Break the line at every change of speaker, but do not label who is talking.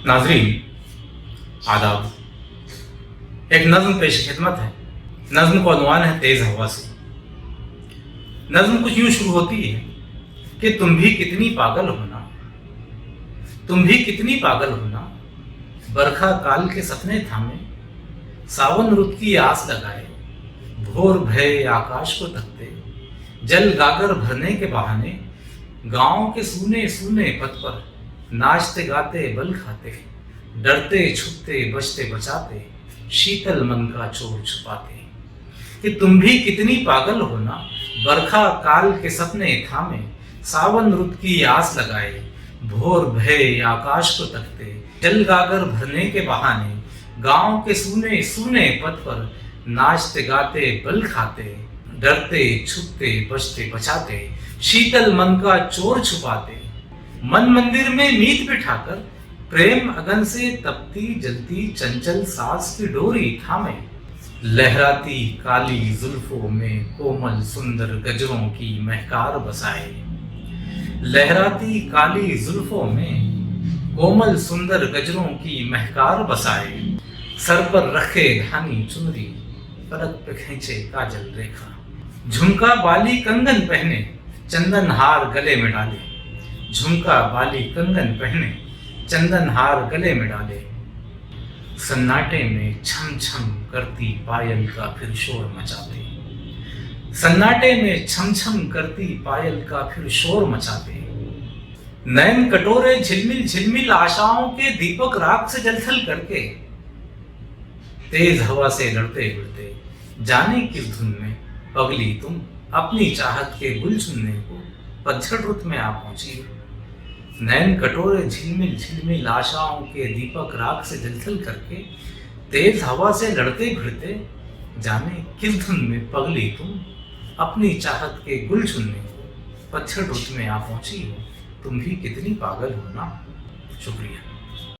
नाजरीन, आदाब। एक नज्म पेश खिदमत है। नज्म को अनवान है तेज हवा से। नज्म कुछ यूं शुरू होती है कि तुम भी कितनी पागल होना, तुम भी कितनी पागल होना, बरखा काल के सपने थामे, सावन रुत की आस लगाए, भोर भय आकाश को तकते, जल गागर भरने के बहाने, गांव के सूने सूने पथ पर नाचते गाते बल खाते, डरते छुपते बचते बचाते, शीतल मन का चोर छुपाते। कि तुम भी कितनी पागल हो ना, बरखा काल के सपने थामे, सावन रुत की आस लगाए, भोर भय आकाश को तकते, जल गागर भरने के बहाने, गांव के सूने सूने पथ पर नाचते गाते बल खाते, डरते छुपते बचते बचाते, शीतल मन का चोर छुपाते। मन मंदिर में मीत बिठाकर, प्रेम अगन से तपती जलती चंचल सास की डोरी थामे, लहराती काली जुल्फों में कोमल सुंदर गजरों की महकार बसाए, लहराती काली जुल्फों में कोमल सुंदर गजरों की महकार बसाए, सर पर रखे धानी चुनरी, पलक पे खींचे काजल रेखा, झुमका बाली कंगन पहने, चंदन हार गले में डाले, झुमका बाली कंगन पहने, चंदन हार गले में डाले, सन्नाटे में छम छम करती पायल का फिर शोर मचाते, सन्नाटे में छम छम करती पायल का फिर शोर मचाते। नैन कटोरे झिलमिल झिलमिल आशाओं के दीपक राख से जलथल करके, तेज हवा से लड़ते उड़ते, जाने किस धुन में पगली तुम अपनी चाहत के गुल चुनने को पतझड़ रुत में आ पहुंची। नैन कटोरे झिलमिल झिलमिल आशाओं के दीपक राख से जलथल करके, तेज हवा से लड़ते भिड़ते, जाने किस धुन में पगली तुम अपनी चाहत के गुल चुनने को पतझड़ रुत में आ पहुंची हो। तुम भी कितनी पागल हो ना। शुक्रिया।